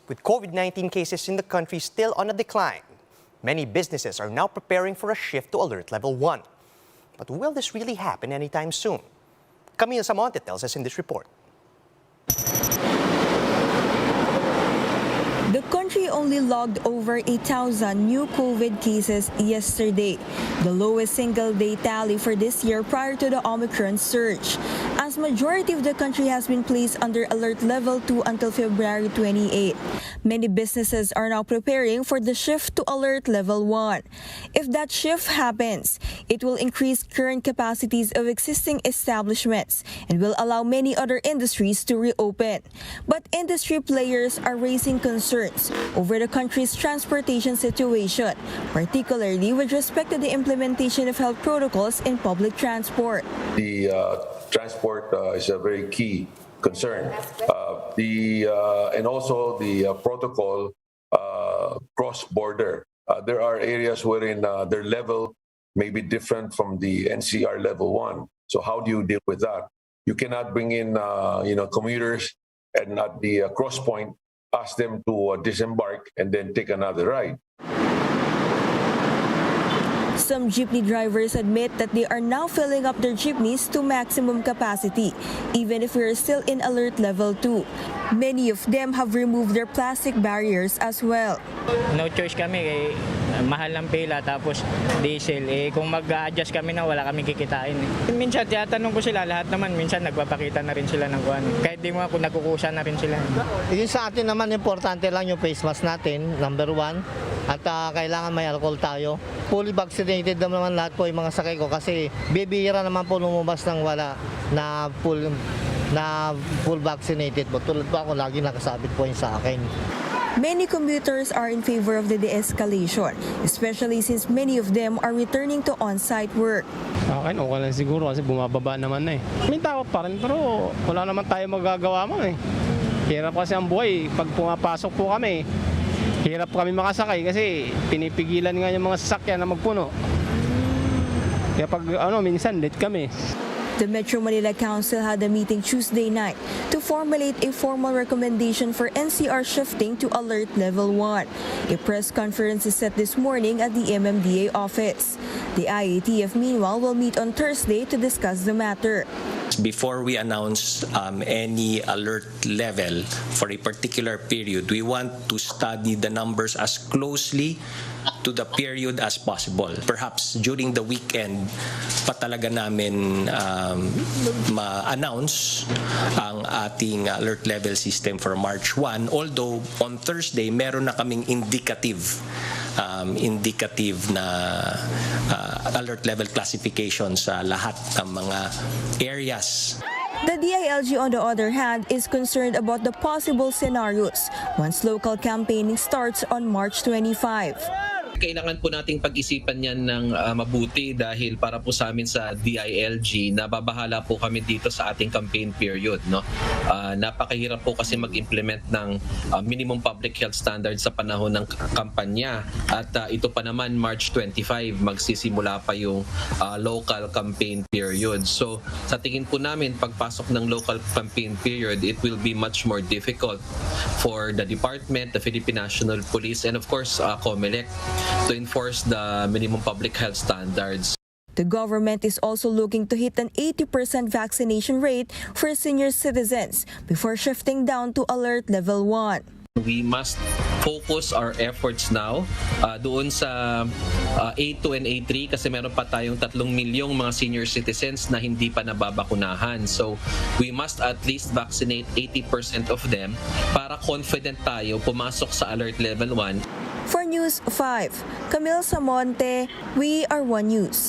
With COVID-19 cases in the country still on a decline, many businesses are now preparing for a shift to Alert Level 1. But will this really happen anytime soon? Camille Samonte tells us in this report. The country only logged over 8,000 new COVID cases yesterday, the lowest single-day tally for this year prior to the Omicron surge, as majority of the country has been placed under Alert Level 2 until February 28. Many businesses are now preparing for the shift to Alert Level 1. If that shift happens, it will increase current capacities of existing establishments and will allow many other industries to reopen. But industry players are raising concerns over the country's transportation situation, particularly with respect to the implementation of health protocols in public transport. The transport is a very key concern. And also the protocol cross-border. There are areas wherein their level may be different from the NCR Level 1. So how do you deal with that? You cannot bring in commuters and at the cross point ask them to disembark and then take another ride. Some jeepney drivers admit that they are now filling up their jeepneys to maximum capacity, even if we are still in Alert Level 2. Many of them have removed their plastic barriers as well. No choice kami, mahal ng pila tapos diesel. Kung mag-a-adjust kami na wala kami kikitain. Minsan tinatanong ko sila, lahat naman minsan nagpapakita na rin sila ng kuwan. Kahit di mo ako nagkukusa na rin sila. Yung sa atin naman, importante lang yung face mask natin, number 1. At kailangan may alcohol tayo. Fully vaccinated naman lahat po yung mga sakay ko kasi bibihira naman po lumabas ng wala na full vaccinated po. Tulad po ako, lagi nakasabit po yung sa akin. Many commuters are in favor of the de-escalation, especially since many of them are returning to on-site work. Okay lang siguro kasi bumababa naman na eh. May takot pa rin pero wala naman tayo magagawa mo eh. Hirap kasi ang buhay. Pag pumapasok po kami, hirap kami makasakay kasi pinipigilan nga yung mga sasakyan na magpuno. Kaya pag minsan late kami. The Metro Manila Council had a meeting Tuesday night to formulate a formal recommendation for NCR shifting to Alert Level 1. A press conference is set this morning at the MMDA office. The IATF meanwhile will meet on Thursday to discuss the matter. Before we announce any alert level for a particular period, we want to study the numbers as closely to the period as possible. Perhaps during the weekend pa talaga namin ma-announce ang ating alert level system for March 1. Although on Thursday, meron na kaming indicative na alert level classification sa lahat ng mga areas. The DILG, on the other hand, is concerned about the possible scenarios once local campaigning starts on March 25. Kailangan po nating pag-isipan yan ng mabuti dahil para po sa amin sa DILG, nababahala po kami dito sa ating campaign period. No? Napakahirap po kasi mag-implement ng minimum public health standards sa panahon ng kampanya. At ito pa naman, March 25, magsisimula pa yung local campaign period. So sa tingin po namin, pagpasok ng local campaign period, it will be much more difficult for the department, the Philippine National Police, and of course, COMELEC, to enforce the minimum public health standards. The government is also looking to hit an 80% vaccination rate for senior citizens before shifting down to Alert Level 1. We must focus our efforts now doon sa A2 and A3 kasi meron pa tayong 3 milyong mga senior citizens na hindi pa nababakunahan. So we must at least vaccinate 80% of them para confident tayo pumasok sa Alert Level 1. For News 5, Camille Samonte, We Are One News.